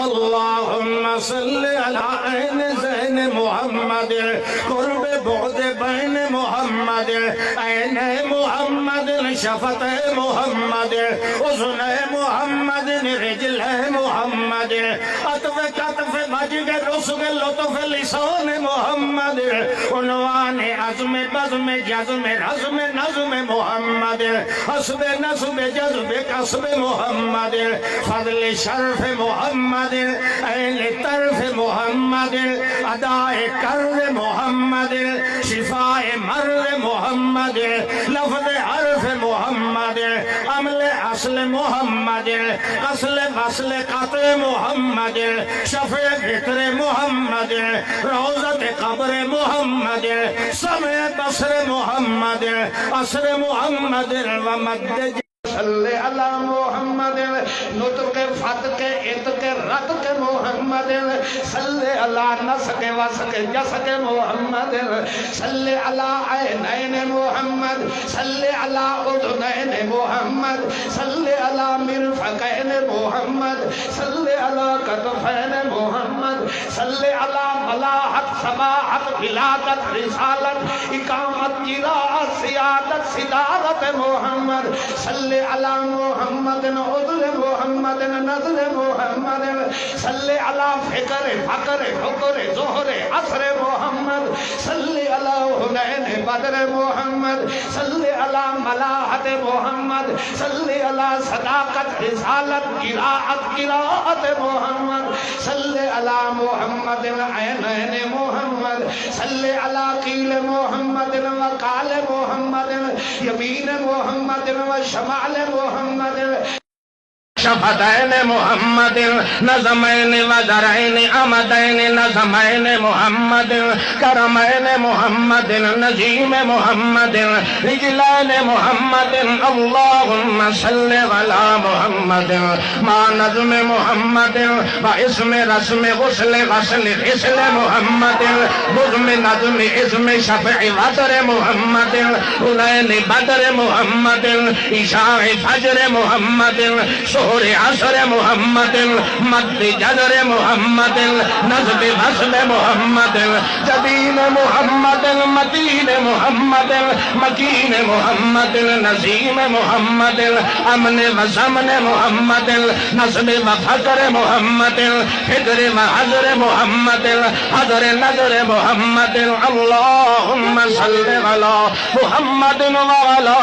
अल्लाहुम्मा सल्लि अला ऐन ज़ैन मुहम्मद कुर्ब बुअद बैन मुहम्मद ऐन मुहम्मद शफत मुहम्मद उज़्न मुहम्मद रिजल मुहम्मद अतफ कतफ मजद रुस्ग लुत्फ लिसान मुहम्मद उन्वान अज़्म बज़्म जज़्म रज़्म नज़्म मुहम्मद हस्ब नस्ब जज़्ब कसब मुहम्मद फज़ल शर्फ मुहम्मद ऐन तरफ मुहम्मद अदाए कर्ज़ मुहम्मद शिफाए मर्ज़ मुहम्मद लफ्ज़ हर्फ मुहम्मद अमल असल मुहम्मद असल वसल क़त्ल मुहम्मद शफ़े फ़िक्र मुहम्मद रोज़त क़ब्र मुहम्मद समय बसर मुहम्मद असर मुहम्मद व मद्द सल्ले अला मुहम्मद नुतक़ फ़तक़ इतक़ रतक़ मुहम्मद सल्ले अला नसक़ वसक़ जसक़ मुहम्मद सल्ले अला ऐनैन मुहम्मद सल्ले अला उज़ुनैन मुहम्मद सल्ले अला मिरफ़क़ैन मुहम्मद सल्ले अला कतफ़ैन मुहम्मद सल्ले अला मलाहत समाहत विलादत रिसालत इकामत जिराअत सियादत सिदारत मुहम्मद सल्ले अला मुहम्मद उज़्ल मुहम्मद नज़्ल मुहम्मद सल्ले अला फ़िक्र फ़क़्र हुक्र ज़ुहर असर मुहम्मद सल्ले अला हुनैन बदर मुहम्मद सल्ले अला मलाहत मुहम्मद सल्ले अला सदाकत रिसालत क़िराअत मुहम्मद सल्ले अला मुहम्मद ऐनैन मुहम्मद सल्ले अला क़ील मुहम्मद व क़ाल मुहम्मद यमीन मुहम्मद व शमाल मुहम्मद शफतैन मुहम्मद नज़मैन वज़रैन अमदैन नज़मैन मुहम्मद करमैन मुहम्मद नजीम मुहम्मद रिजलैन मुहम्मद अल्लाहुम्मा सल्लि अला मुहम्मद मा नज़्म मुहम्मद व इस्म रस्म गुस्ल गस्ल ग़िस्ल मुहम्मद बुज़्म नज़्म इस्म शफ़अ वतर मुहम्मद हुनैन बदर मुहम्मद इशाए फज्र मुहम्मद असर मुहम्मद मद जज़र मुहम्मद नज़्ब वस्ल मुहम्मद जबीन मुहम्मद मतीन मुहम्मद मकीन मुहम्मद नज़ीम मुहम्मद अमन व ज़मन मुहम्मद नज़्ब व फ़क़्र मुहम्मद फ़िक्र व हज़्र मुहम्मद हज़्र नज़र मुहम्मद अल्लाहुम्मा सल्लि अला मुहम्मद व अला